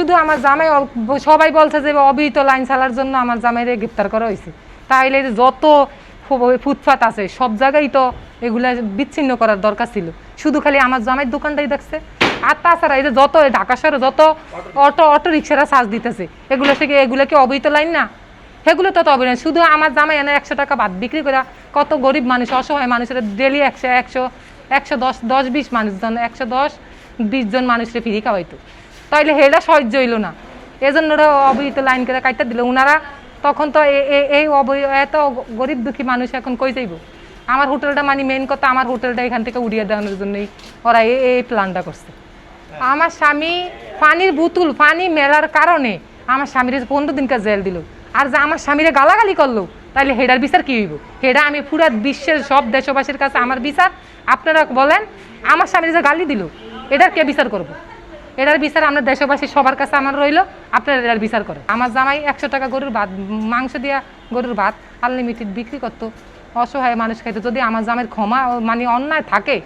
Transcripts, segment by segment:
শুধু আমার জামাই সবাই বলছে যে অবিহিত লাইন চালার জন্য আমার জামাইরে গ্রেপ্তার করা হয়েছে। তাহলে যত ফুটপাত আছে সব জায়গায় তো এগুলা বিচ্ছিন্ন করার দরকার ছিল। শুধু খালি আমার জামাইয়ের দোকানটাই দেখছে। আর তাছাড়া এই যে যত ঢাকা শহরে যত অটো রিক্সারা চার্জ দিতেছে এগুলো কি অবৈধ লাইন না? সেগুলো তো তবে না। শুধু আমার জামাই এনে 100 টাকা ভাত বিক্রি করে কত গরিব মানুষ অসহায় মানুষের ডেলি 110-20 মানুষজন 110-20 জন মানুষের ফ্রি খাওয়াইতো। তাইলে হেটা সহ্য হইল না, এজন্য ওরা অবৈধ লাইন করে কাটতে দিল। ওনারা তখন তো এই এত গরিব দুঃখী মানুষ এখন কই যাইব? আমার হোটেলটা মানে মেন কথা, আমার হোটেলটা এখান থেকে উড়িয়ে দেওয়ানোর জন্যই ওরা এই প্ল্যানটা করছে। আমার স্বামী পানির বোতল পানি মেলার কারণে আমার স্বামীর 15 দিনকার জেল দিল। আর যে আমার স্বামীরে গালাগালি করলো তাইলে হেডার বিচার কি হইব? হেডা আমি পুরা বিশ্বের সব দেশবাসীর কাছে আমার বিচার। আপনারা বলেন, আমার স্বামীর যে গালি দিল এটার কে বিচার করবো? এটার বিচার আমরা দেশবাসী সবার কাছে আমার রইল, আপনারা এটার বিচার করেন। আমার জামাই 100 টাকা গরুর ভাত মাংস দিয়া গরুর ভাত আনলিমিটেড বিক্রি করতো, অসহায় মানুষ খাইতো। যদি আমার জামাইয়ের ক্ষমা মানে অন্যায় থাকে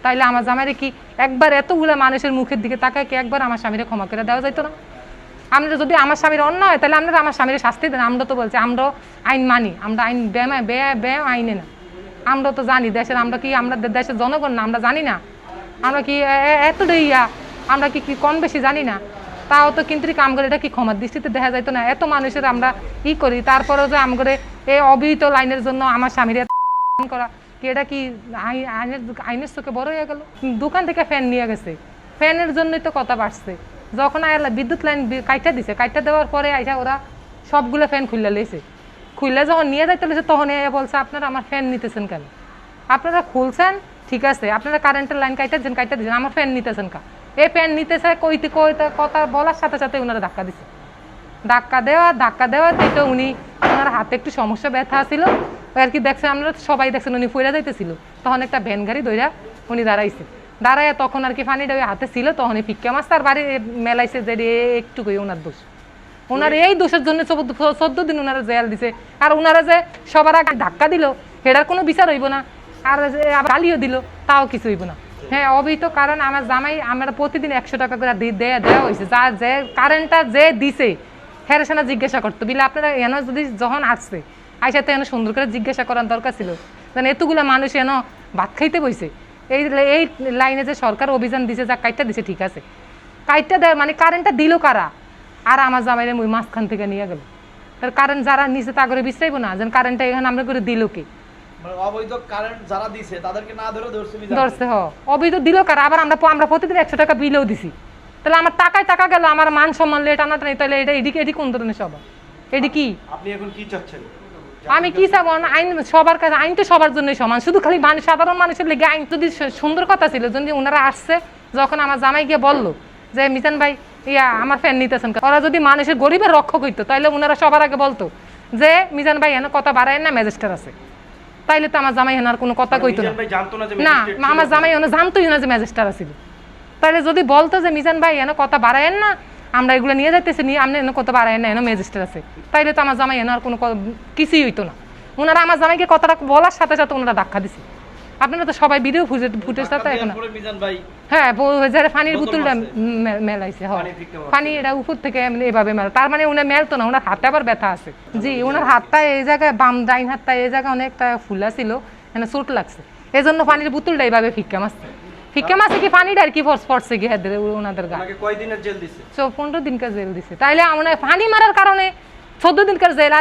তাইলে আমার জামাইরে কি একবার এতগুলো মানুষের মুখের দিকে তাকায় কি একবার আমার স্বামীরে ক্ষমা করে দেওয়া যাইতো না? আমরা যদি আমার স্বামীর অন্যায় হয় তাহলে আপনারা আমার স্বামীর শাস্তি দেন। আমরা তো বলছি আমরা আইন মানি, আমরা আইন ব্যয় আইনে না। আমরা তো জানি দেশের, আমরা কি আমরা দেশের জনগণ না? আমরা জানি না আমরা কি এতটাই আমরা কি কম বেশি জানি না? তাও তো কিন্তু কাম করে এটা কি ক্ষমার দৃষ্টিতে দেখা যাইতো না? এত মানুষের আমরা করি, তারপরেও যে আম করে এই অবিহিত লাইনের জন্য আমার স্বামীর করা কি এটা কি আইনের চোখে বড় হয়ে গেল? দোকান থেকে ফ্যান নিয়ে গেছে, ফ্যানের জন্যই তো কথা বাড়ছে। যখন বিদ্যুৎ লাইন কাইটা দিছে, কাইটা দেওয়ার পরে আইসা ওরা সবগুলো ফ্যান খুললে লেছে। খুললে যখন নিয়ে যাইতে লেছে তখন বলছে আপনারা আমার ফ্যান নিতেছেন কেন? আপনারা খুলছেন ঠিক আছে, আপনারা কারেন্টের লাইন কাইটা দিচ্ছেন, আমার ফ্যান নিতেছেন কা? এই ফ্যান নিতেছে কইতে কথা বলার সাথে সাথে ওনারা ধাক্কা দিছে। ধাক্কা দেওয়া তো ওনার হাতে একটু সমস্যা ব্যথা ছিল আর কি। দেখছেন আমরা সবাই দেখছেন উনি ফইরা যাইতেছিল, তখন একটা ভ্যান গাড়ি ধইরা উনি দাঁড়ায় তখন আর কি পানিটা ওই হাতে ছিল, তখন ফিক্কা মাছ তার বাড়ি মেলাইছে যে একটুকুই ওনার দোষ। ওনার এই দোষের জন্য 14 দিন ওনারা জেল দিছে। আর ওনারা যে সবার আগে ধাক্কা দিল সেটার কোনো বিচার হইব না, আর যে গালিও দিল তাও কিছু হইব না। হ্যাঁ, অবৈধ কারণ আমার জামাই আমরা প্রতিদিন 100 টাকা করে দেওয়া হয়েছে। যা যে কারেন্টটা যে দিছে হেরেসানা জিজ্ঞাসা করতো বিলে আপনারা এনে যদি যখন আসছে আইসা তো এনে সুন্দর করে জিজ্ঞাসা করার দরকার ছিল। যেন এতগুলো মানুষ এন ভাত খাইতে বইছে। এই লাইনে যে সরকার অভিযান দিছে, যা কাইটটা দিছে ঠিক আছে, কাইটটা দেয় মানে কারেন্টটা দিল কারা? আর আমার জামাইরে ওই মাঝখান থেকে নিয়ে গেল। তার কারেন্ট যারা নিচে তা করে বিশ্রাইব না, যেন কারেন্টটা এখানে আমরা করে দিল কে? অবৈধ কারেন্ট যারা দিছে তাদেরকে না ধরে ধরছে। অবৈধ দিল কারা? আবার আমরা প্রতিদিন 100 টাকা বিলও দিছি। তাহলে আমার টাকা গেল, আমার মান সম্মান লেট আনাটা নেই। তাহলে এটি কোন ধরনের সভা? এটি কি? আপনি এখন কি চাচ্ছেন? আমি কি চাবো? আইন সবার কাছে, আইন তো সবার জন্যই সমান। শুধু খালি সাধারণ মানুষের লেগে আইন যদি সুন্দর কথা ছিল, যদি ওনারা আসছে যখন আমার জামাই গিয়ে বললো যে মিজান ভাই আমার ফ্যান নিতেছেন, ওরা যদি মানুষের গরিবের রক্ষক হইতো তাইলে ওনারা সবার আগে বলতো যে মিজান ভাই এনে কথা বাড়ায় না, ম্যাজিস্ট্রেট আছে। তাইলে তো আমার জামাই এনার কোনো কথা কইতো না। আমার জামাই এনে জানতোই না যে ম্যাজিস্ট্রেট আছিল। তাহলে যদি বলতো যে মিজান ভাই এনে কথা বাড়ায়েন না, আমরা এগুলো নিয়ে যাইতেছি, নিয়ে আপনি এনে কথা বাড়ায়েন না, এনে ম্যাজিস্ট্রেট আছে, তাইলে তো আমার জামাই এনার কোনো কিছুই হইতো না। ওনারা আমার জামাইকে কথাটা বলার সাথে সাথে ওনারা ধাক্কা দিছে। আপনারা তো সবাই ভিডিও ফুটেজ সাথে এখন হ্যাঁ যারা পানির বোতলটা মেলাইছে, হয় পানি এটা উপর থেকে এভাবে মেলা, তার মানে ওনার মেলতো না, ওনার হাতে আবার ব্যথা আছে। জি, ওনার হাতটা এই জায়গায় বাম ডাইন হাতটা এই জায়গায় অনেকটা ফুলা ছিল, এখানে চোট লাগছে, এই জন্য পানির বোতলটা এইভাবে ফিক্কা মারছে কি পানিটা আর কি পড়ছে কি হাতে ওনাদের গা। 15 দিনকার জেল দিছে। তাইলে আমরা পানি মারার কারণে 14 দিনকার জেল।